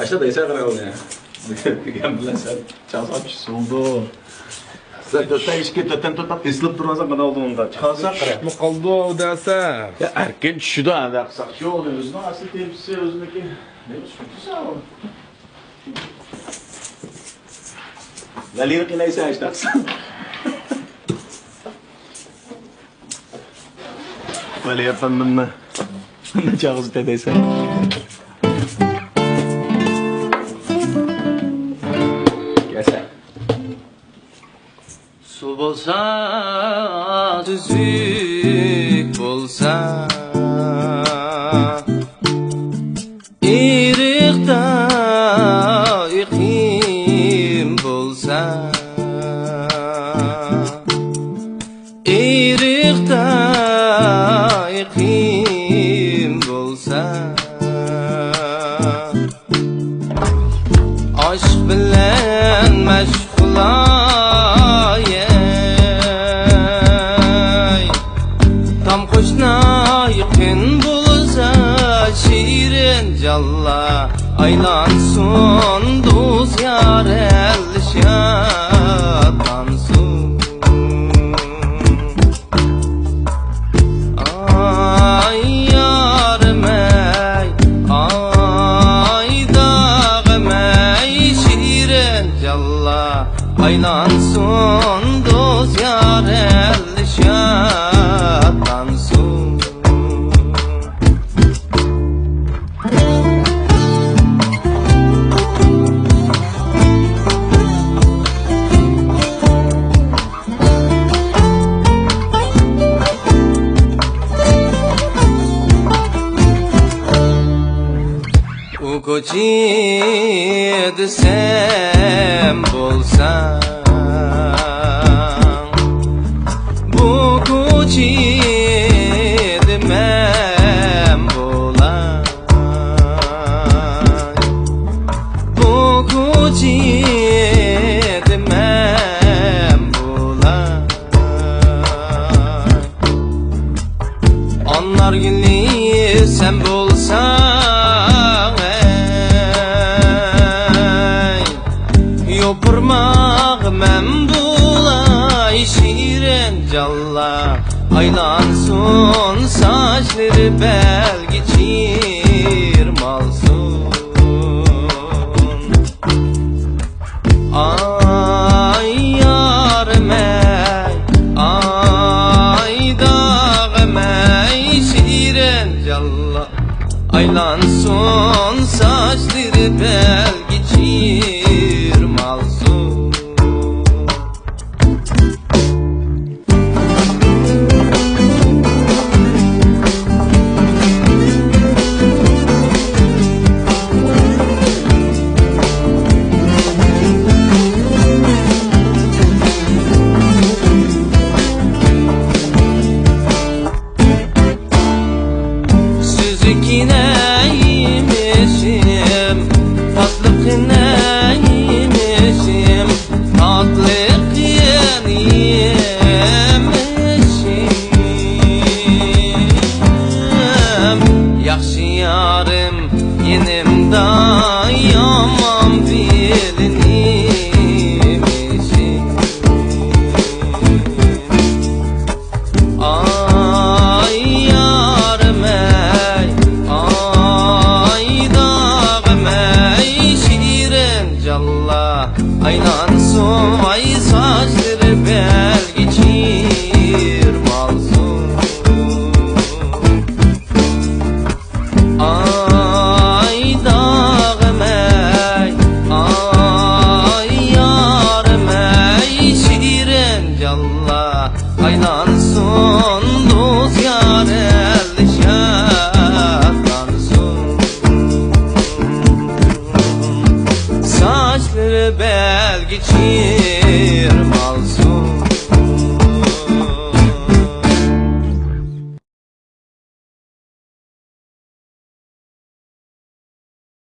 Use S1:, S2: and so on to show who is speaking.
S1: Aşağıdaysa kadar oldu ya. Degan bilan sen çalsam oldu. Sen to'rtta ishga to'rtdan to'rtta eslab turmasan qana oldu unda. Chiqarsa qara.
S2: Nima qoldi desa?
S1: Ya erken tushdi anda qilsak shu oldi o'zini asli tepsi o'ziniki. Ne tushunsa o. Valir qilaysa ishtaqsan. Vali yapamam. Ne çağız dediysen. Gelsene.
S3: Su bolsa, tüzük bolsa, irikta iqim bolsa, irikta iqim bolsa, aşk bilen meşgulay. Tam koşna yıkın bulsa şirin calla aylansın dost yar elşatansın. Ay yarım ey, ay dağım ey şirin calla aylansın dost yar elşatansın. U koçid sen bolsan, bu koçid men bolan, bu koçid men bolan. Anlar günlüğü sen bolsan, yopurmaq men bulay şirin calla aylansın saçları belki çirmalsın. Ay yarım ey, ay dağım ey şirin calla aylansın saçları belki çirmalsın. Neymişim, tatlı neymişim, tatlı yemişim. Yaxşı yarım yenimda yaman bilinmişim. Ay yarım ey, ay dağım ey şirin calla aylansın ay saçları belki çirmalsın. Ay dağım ey, ay yarım ey şirin calla aylansın dost yar elşatansın. Saçları belki çirmalsın.